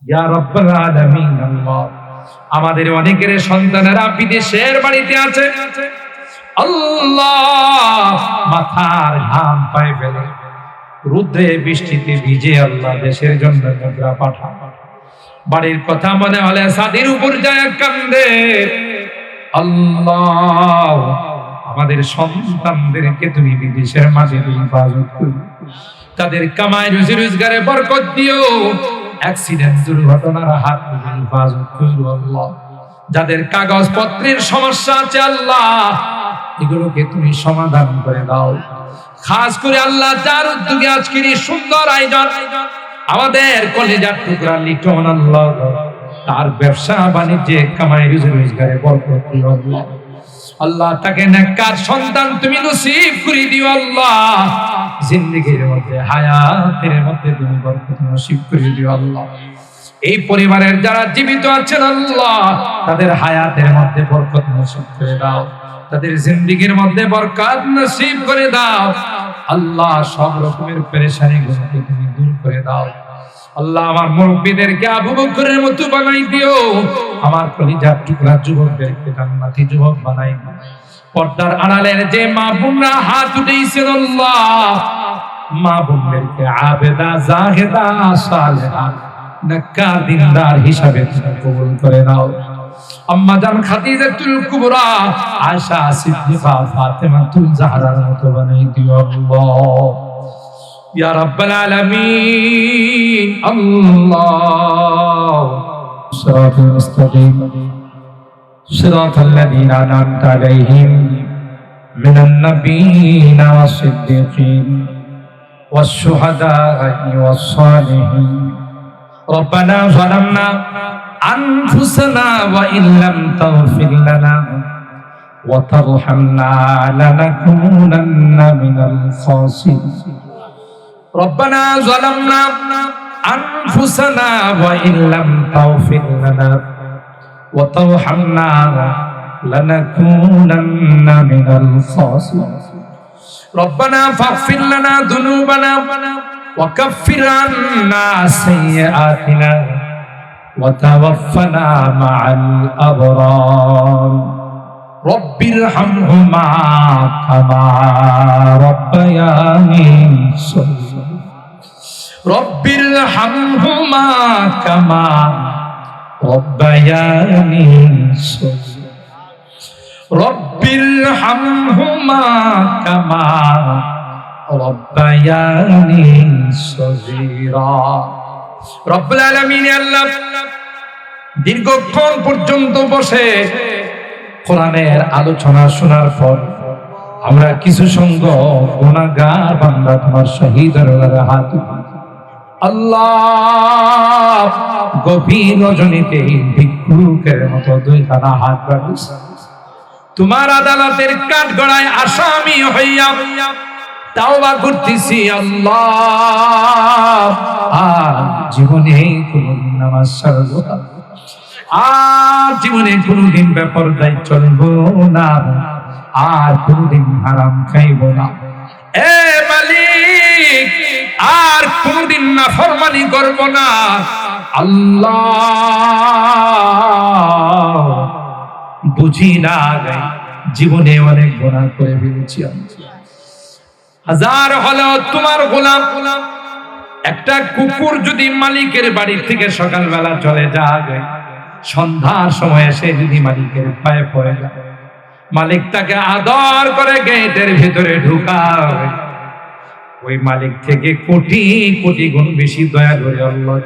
ইয়া রাব্বাল আলামিন আল্লাহ, আমাদের অনেকের সন্তানেরা বিদেশের বাড়িতে আছে আল্লাহ, মাথার ঘাম পায়ে ফেলে রুদ্রে বৃষ্টিতে ভিজে আল্লাহ দেশের জন্য মুদ্রা পাঠান। বাড়ির কথা মনে হলে ছাদের উপর যায় কান্দে। আল্লাহ, আমাদের সন্তানদেরকে তুমি বিদেশের মাঝে হেফাজত করো, তাদের কামাই রুজি রোজগারে বরকত দিও, অ্যাক্সিডেন্ট দুর্ঘটনার হাত থেকে হেফাজত করো আল্লাহ। যাদের কাগজপত্রের সমস্যা আছে আল্লাহ, এগুলোকে তুমি সমাধান করে দাও। খাস করে আল্লাহ, যার উদ্যোগে আজকের এই সুন্দর আয়োজন, আমাদের কলেজার টুকরা লিটন আল্লাহ, তার ব্যবসা বাণিজ্যে কামাই রুজি রোজগারে বরকত দিও আল্লাহ। আল্লাহ, তাকে নেককার সন্তান তুমি নসিব করে দিও আল্লাহ। জিন্দেগীর মধ্যে হায়াতের মধ্যে তুমি বরকত নসিব করে দিও আল্লাহ। এই পরিবারের যারা জীবিত আছেন আল্লাহ, তাদের হায়াতের মধ্যে বরকত নসিব করে দাও, তাদের জিন্দেগীর মধ্যে বরকত নসিব করে দাও আল্লাহ। সব রকমের পেরেশানি গুলোকে তুমি দূর করে দাও আল্লাহ। আমার মুরব্বিদেরকে আবু বকরের মতো বানাই দিও, আমার কলিজার টুকরা যুবকদেরকে জান্নাতি যুবক বানাই দিও। পর্দার আড়ালের যে মা বোনরা হাত উঠাইছেন আল্লাহ, মা বোনদেরকে আবেদা জাহেদা সালেহা নেককার দিনদার হিসাবে কবুল করে নাও। আম্মা জান খাদিজাতুল কুবরা, আয়েশা সিদ্দিকা, ফাতেমাতুল জাহরার মতো বানাই দিও আল্লাহ। ইয়া রাব্বাল আলামিন আল্লাহ। সিরাতাল মুস্তাকিম সিরাতাল লাযীনা আন'আমতা আলাইহিম মিনান নাবিয়্যিনা ওয়াস সিদ্দীকিন ওয়াশ শুহাদা'i ওয়াস সালিহিন। রব্বানা যালামনা আনফুসানা ওয়া ইল্লাম তাগফির লানা ওয়া তারহামনা লানাকুনান্না মিনাল খাসিরিন। রব্বানা যালামনা আনফুসানা ওয়া ইল্লাম তাগফির লানা ওয়া তারহামনা লানাকুনান্না মিনাল খাসিরিন। রব্বানা ফাগফির লানা যুনুবানা ওয়া কাফফির আন্না সাইয়্যাতিনা ওয়া তাওয়াফফানা মা'আল আবরার। রব্বিরহামহুমা কামা রাব্বায়ানি সগীরা। রব্বিরহামহুমা কামা রাব্বায়ানি সগীরা। রব্বিরহামহুমা কামা রাব্বায়ানি সগীরা। রব্বুল আলামিন আল্লাহ, দীর্ঘক্ষণ পর্যন্ত বসে কোরআনের আলোচনা শোনার পর আমরা কিছু সংখ্যক গুনাহগার বান্দা তোমার শহীদের হাত আল্লাহ, গভীর রজনীতে ভিক্ষুকের মতো দুইখানা হাত বাড়িয়েছে তোমার আদালতের কাঠগড়ায় আসামি হইয়া তাওবা করতেছি আল্লাহ। আর জীবনে কোনদিন নামাজ ছাড়বো না, আর জীবনে কোনদিন বেপরদায় চলবো না, আর কোনদিন হারাম খাইবো না। এ মালিক, আর কোনদিন নাফরমানি করব না আল্লাহ। বুঝি না জীবনে অনেক গুনাহ করে ফেলেছি, হাজার হলো তোমার গোলাম। একটা কুকুর যদি মালিকের বাড়ি থেকে সকালবেলা চলে যায়, সন্ধ্যার সময় এসে যদি মালিকের পায়ে পড়ে যায়, মালিক তাকে আদর করে গেটের ভিতরে ঢুকায়, ওই মালিক থেকে কোটি কোটি গুণ বেশি দয়া করে আল্লাহ।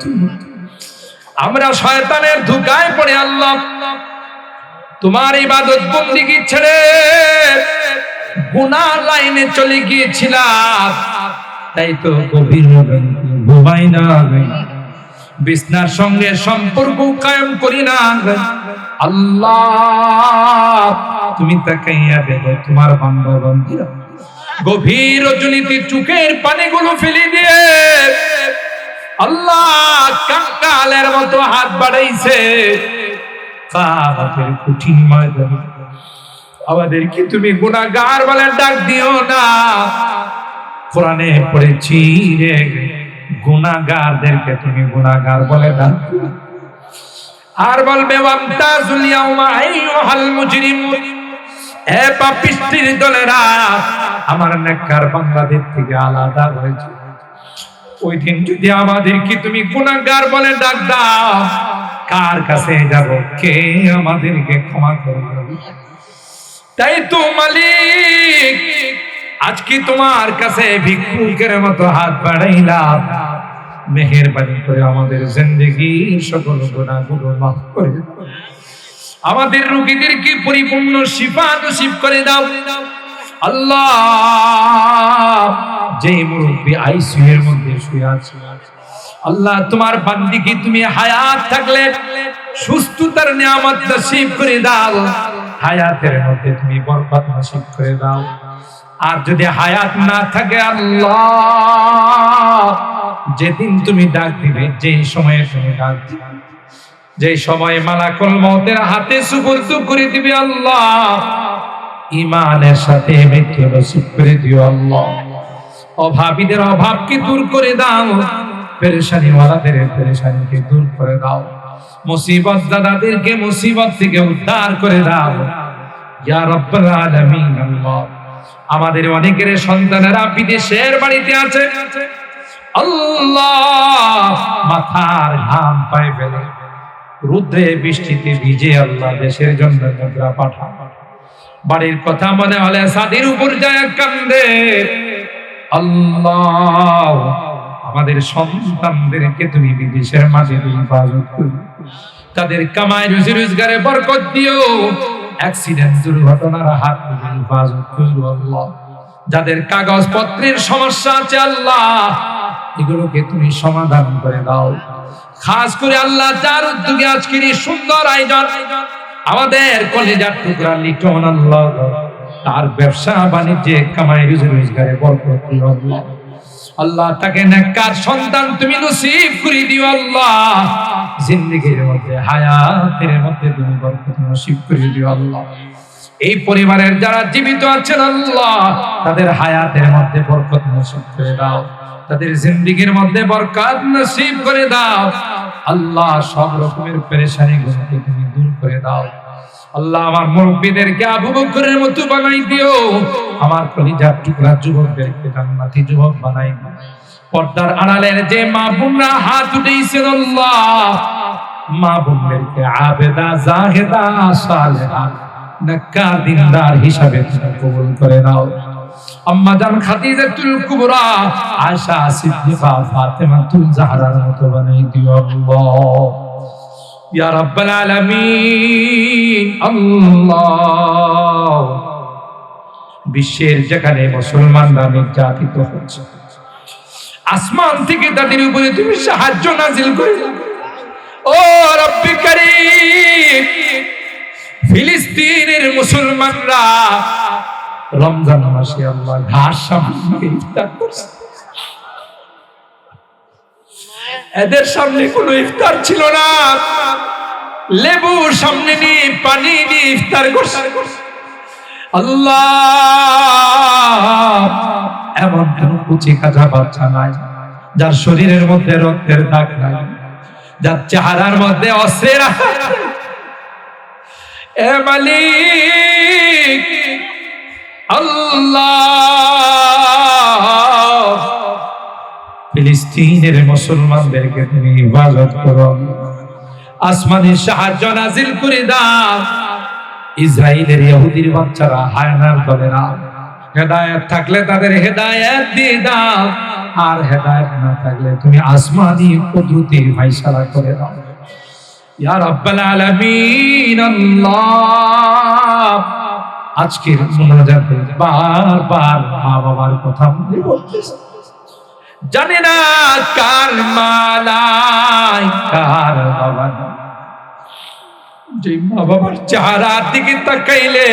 আমরা শয়তানের ধোঁকায় পড়ে আল্লাহ তোমার ইবাদত বন্দেগী ছেড়ে গুনাহ লাইনে চলে গিয়েছিলাম, তাই তো গভীর ঘুমাই না, বিছনার সঙ্গে সম্পর্ক কায়েম করি না আল্লাহ। তুমি তাকাইয়া দেখো তোমার বান্দা বান্দীরা গভীর রজনীতে চোখের পানিগুলো ফেলে দিয়ে আল্লাহ কাঙ্কালের মতো হাত বাড়াইছে কিয়ামতের কঠিন ময়দানে। আমাদেরকে তুমি গুনাহগার বলে ডাক দিও না। কোরআনে পড়েছি রে, গুনাহগারদেরকে তুমি গুনাহগার বলে ডাকো, আর বলবে ওয়ামতাজুল ইয়াওমা আইয়ুহাল মুজরিমুন, এ পাপিষ্ঠির দলেরা আমার নেককার বান্দাদের থেকে আলাদা হয়েছে। ওই দিন যদি আমাদেরকে তুমি গুনাহগার বলে ডাক দাও, কার কাছে যাব? কে আমাদেরকে ক্ষমা করবে? তাই তো মালিক, আজকে তোমার কাছে ভিক্ষুকের মতো হাত বাড়াইলাম, মেহেরবানি করে আমাদের জিন্দেগীর সকল গুনাহগুলো মাফ করে দাও, আমাদের রোগীদেরকে পরিপূর্ণ শিফা নসিব করে দাও। আল্লাহ, যে মুরব্বী আইসিইউ এর মধ্যে শুয়ে আছে, আল্লাহ তোমার বান্দিকে তুমি হায়াত থাকলে সুস্থতার নিয়ামত নসিব করে দাও, হায়াতের মধ্যে তুমি বরকত নসিব করে দাও। আর যদি হায়াত না থাকে আল্লাহ, যেদিন তুমি ডাক দিবে, যে সময়ে তুমি ডাক দিবে, যে সময় মালাকুল মউতের হাতে সুপুর্দ করে দিবে, আল্লাহ ঈমানের সাথে মৃত্যু নসিব করে দিও। আল্লাহ অভাবীদের অভাবকে দূর করে দাও, পেরেশানি ওয়ালাদের পেরেশানিকে দূর করে দাও, মুসিবত দাদাদেরকে মুসিবত থেকে উদ্ধার করে দাও ইয়া রাব্বাল আলামিন। আল্লাহ আমাদের অনেকের সন্তানেরা বিদেশের বাড়িতে আছে, আল্লাহ মাথার ঘাম পায়ে ফেলে রুদ্রে বৃষ্টিতে ভিজে আল্লাহ দেশের জন্য মুদ্রা পাঠাও, বাড়ির কথা মনে হলে ছাদের উপর যায় কান্দে। আল্লাহ আমাদের সন্তানদেরকে তুমি বিদেশের মাঝে হেফাজত করো, তাদের কামাই রুজি রোজগারে বরকত দিও, অ্যাক্সিডেন্ট দুর্ঘটনার হাত থেকে হেফাজত করো। আল্লাহ যাদের কাগজপত্রের সমস্যা আছে আল্লাহ, এগুলোকে তুমি সমাধান করে দাও। খাস করে আল্লাহ যার উদ্যোগে আজকের এই সুন্দর আয়োজন, আমাদের কলেজার টুকরা লিটন, আল্লাহ তার ব্যবসা বাণিজ্যে কামাই রুজি রোজগারে বরকত দিও। আল্লাহ আল্লাহ তাকে নেককার সন্তান তুমি নসিব করে দিও। আল্লাহ জিন্দেগীর মধ্যে হায়াতের মধ্যে তুমি বরকত নসিব করে দিও। আল্লাহ এই পরিবারের যারা জীবিত আছেন আল্লাহ, তাদের হায়াতের মধ্যে বরকত নসিব করে দাও, তাদের জিন্দেগীর মধ্যে বরকত নসিব করে দাও। আল্লাহ সব রকমের পেরেশানিগুলোকে তুমি দূর করে দাও। আল্লাহ আমার মুরব্বিদেরকে আবু বকরের মতো বানাই দিও, আমার কলিজার টুকরা যুবকদেরকে জান্নাতি যুবক বানাই দিও। পর্দার আড়ালের যে মা বোনরা হাত উঠাইছেন আল্লাহ, মা বোনদেরকে আবেদা জাহেদা সালেহা নেককার দিনদার হিসাবে তুমি কবুল করে নাও। আম্মা জান খাদিজাতুল কুবরা, আয়েশা সিদ্দিকা, ফাতেমাতুল জাহরার মতো বানাই দিও আল্লাহ ইয়া রাব্বাল আলামিন। আল্লাহ বিশ্বের যেখানে মুসলমানরা নির্যাতিত হচ্ছে, আসমান থেকে তাদের উপরে তুমি সাহায্য নাযিল করে দাও। ও রব্বি কারীম, ফিলিস্তিনের মুসলমানরা রমজান মাসে আল্লাহ ঘাস সামনে ইফতার করছে, এদের সামনে কোনো ইফতার ছিল না, লেবু সামনে নিয়ে পানি নিয়ে ইফতার করছে। আল্লাহ এমন কোন কুচি কাঁচা বাচ্চা নাই যার শরীরের মধ্যে রক্তের দাগ নাই, যার চেহারার মধ্যে অসেরা। এ মালিক আল্লাহ, ফিলিস্তিনের মুসলমানদেরকে তুমি হিফাজত করো, আসমানি সাহায্য নাযিল করে দাও। ইসরায়েলের ইহুদির বাচ্চারা, হায়নার দলেরা, হেদায়েত থাকলে তাদের হেদায়েত দিয়ে দাও, আর হেদায়েত না থাকলে তুমি আসমানি কুদরতি ফায়সালা করে দাও ইয়া রাব্বাল আলামিন। আল্লাহ আজকের মুনাজাতে বারবার মা বাবার কথা মনে পড়তেছে, জানি না কার মালাই কার বাবা, যে মা বাবার চেহারার দিকে তাকাইলে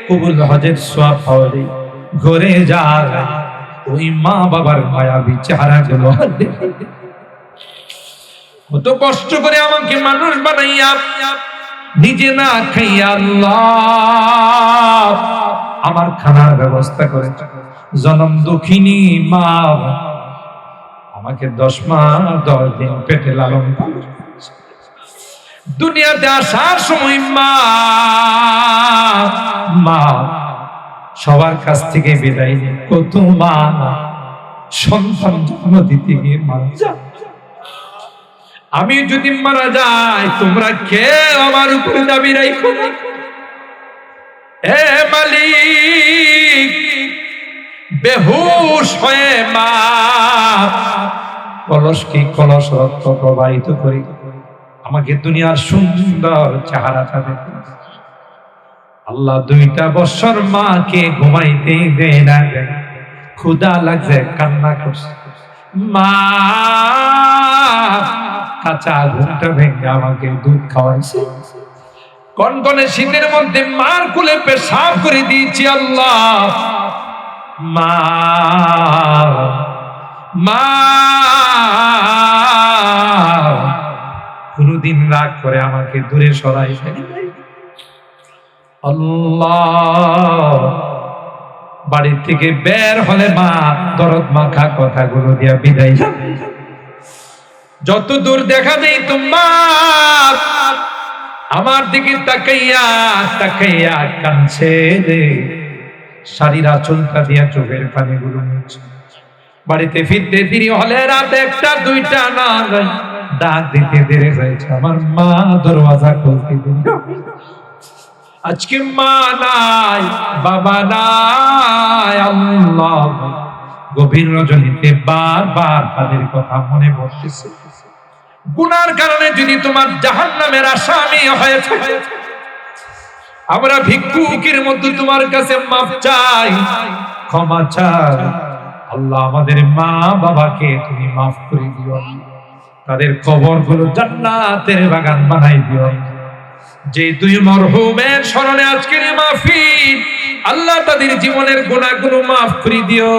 কবুল হজের সওয়াব পাওয়া ঘরে যায়, ওই মা বাবার মায়াবী চেহারা গুলো কত কষ্ট করে আমাকে মানুষ বানাইয়া নিজে না খাইয়া আল্লাহ আমার খানার ব্যবস্থা করে, জনম দুঃখিনী মা আমাকে 10 মাস 10 দিন পেটে লালন পালন করেছে। দুনিয়াতে আসার সময় মা সবার কাছ থেকে বিদায় নিয়ে কত মা সন্তান জন্ম দিতে গিয়ে মারা যায়। আমি যদি মারা যাই তোমরা কেউ আমার উপরে দাবি রাখো না। হে মালিক, বেহুশ হয়ে মা কলস রক্ত প্রবাহিত করি আমাকে দুনিয়ার সুন্দর চেহারাটা দেখে। আল্লাহ 2টা বছর মাকে ঘুমাইতে দেয় না, ক্ষুধা লাগছে কান্না করছে। মা কাঁচা ঘুমটা ভেঙে আমাকে দুধ খাওয়াইছে। কনকনে শীতের মধ্যে মার কোলে পেশাব করে দিয়েছি। আল্লাহ মা মা কোনদিন রাগ করে আমাকে দূরে সরাই ফেলে। আল্লাহ বাড়ি থেকে বের হলে মা দরদ মাখা কথাগুলো দিয়া বিদায় যাবে। যত দূর দেখা যায় তোমার আমার দিকে তাকাইয়া তাকাইয়া কাঁদছে রে। শাড়ির আঁচলটা দিয়া চোখের পানিগুলো মুছে বাড়িতে ফিরতে দেরি হলে রাত 1টা 2টা না যায়, ডাক দিতে দেরি হয়েছে। আমার মা দরওয়াজা খুলতে দেরি। আজকে মা নাই, বাবা নাই। আল্লাহ গভীর রজনীতে বারবার তাদের কথা মনে পড়তেছে। গুনার কারণে যদি তোমার জাহান্নামের আসামি হয়ে থাকে, আমরা ভিক্ষুকের মতো তোমার কাছে মাফ চাই, ক্ষমা চাই। আল্লাহ আমাদের মা বাবাকে তুমি মাফ করে দিও, তাদের কবরগুলো জান্নাতের বাগান বানাই দিও। যে 2 মরহুমের স্মরণে আজকের এই মাহফিল, আল্লাহ তাদের জীবনের গুনাহগুলো মাফ করে দিও,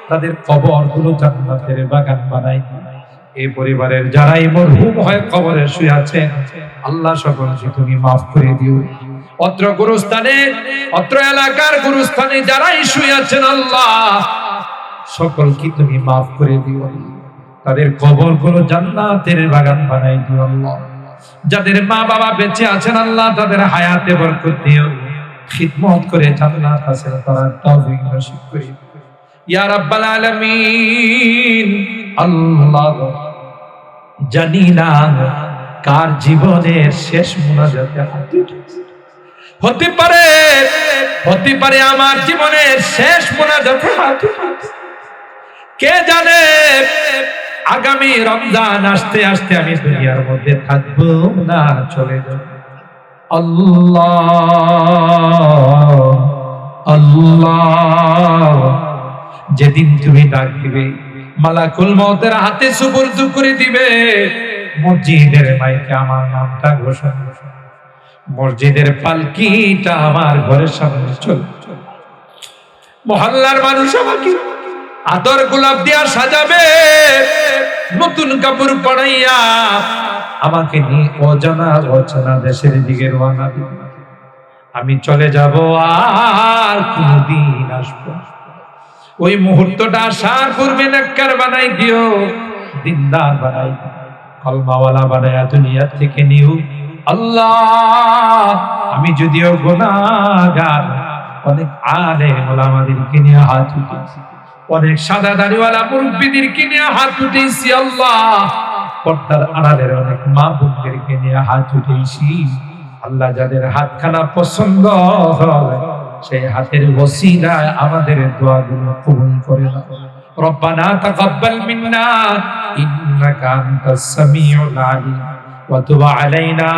তাদের কবরগুলো জান্নাতের বাগান বানাই দিও। এই পরিবারের যারাই মরহুম হয়ে কবরে শুয়ে আছেন, আল্লাহ সকলকে তুমি মাফ করে দিও। অত্র গুরুস্থানে, অত্র এলাকার গুরুস্থানে যারাই শুয়ে আছেন, আল্লাহ সকলকে তুমি মাফ করে দিও, তাদের কবরগুলো জান্নাতের বাগান বানাই দিও। আল্লাহ যাদের মা বাবা বেঁচে আছেন, আল্লাহ তাদের হায়াতে বরকত দিও, খিদমত করে জান্নাত হাসিল করার তৌফিক নসিব করে দিও ইয়া রাব্বাল আলামিন। আল্লাহ জানি না কার জীবনের শেষ মুনাজাতে হতে পারে আমার জীবনের শেষ মুনাজাতে। কে জানে আগামী রমজান আসতে আসতে আমি দুনিয়ার মধ্যে থাকবো না, চলে যাব। আল্লাহ আল্লাহ যেদিন তুমি ডাক দিবে, মালাকুল মউতের হাতে সুপর্দ করে দিবে, মসজিদের মাইকে আমার নামটা ঘোষণা, মসজিদের পালকিটা আমার ঘরের সামনে চলে, মহল্লার মানুষ আমাকে আদর গোলাপ দিয়া সাজাবে, নতুন কাপড় পরাইয়া আমাকে নিয়ে অজানা দেশের দিকে রওনা দিবে। আমি চলে যাব, আর কোনদিন আসবো। ওই মুহূর্তটা আসার পূর্বে নেককার বানাই দিও, দিনদার বানাই দিও, কলমাওয়ালা বানায়া দুনিয়া থেকে নিও। আল্লাহ আমি যদিও গুনাহগার, অনেক আলেম ওলামাদেরকে নিয়ে হাত উঠেছি, অনেক সাদা দাড়িওয়ালা মুরব্বিদেরকে নিয়ে হাত উঠেছি। আল্লাহ পর্দার আড়ালের অনেক মা বোনদেরকে নিয়ে হাত উঠেছি। আল্লাহ যাদের হাতখানা পছন্দ হয়, সেই হাতের ওসিলায় আমাদের দোয়াগুলো কবুল করে নাও। রব্বানা তাকাব্বাল মিন্না ইন্নাকা আনতাস সামিউল আলিম ওয়া তুব আলাইনা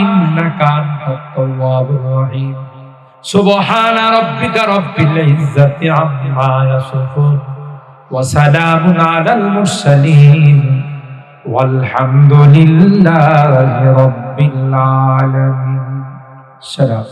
ইন্নাকা আনতাত তাওয়াবুর রহিম। সুবহানা রাব্বিকা রাব্বিল ইজ্জাতি আম্মা ইয়াসিফুন ওয়া সালামুন আলাল মুরসালিন ওয়ালহামদুলিল্লাহি রাব্বিল আলামিন। সালাম।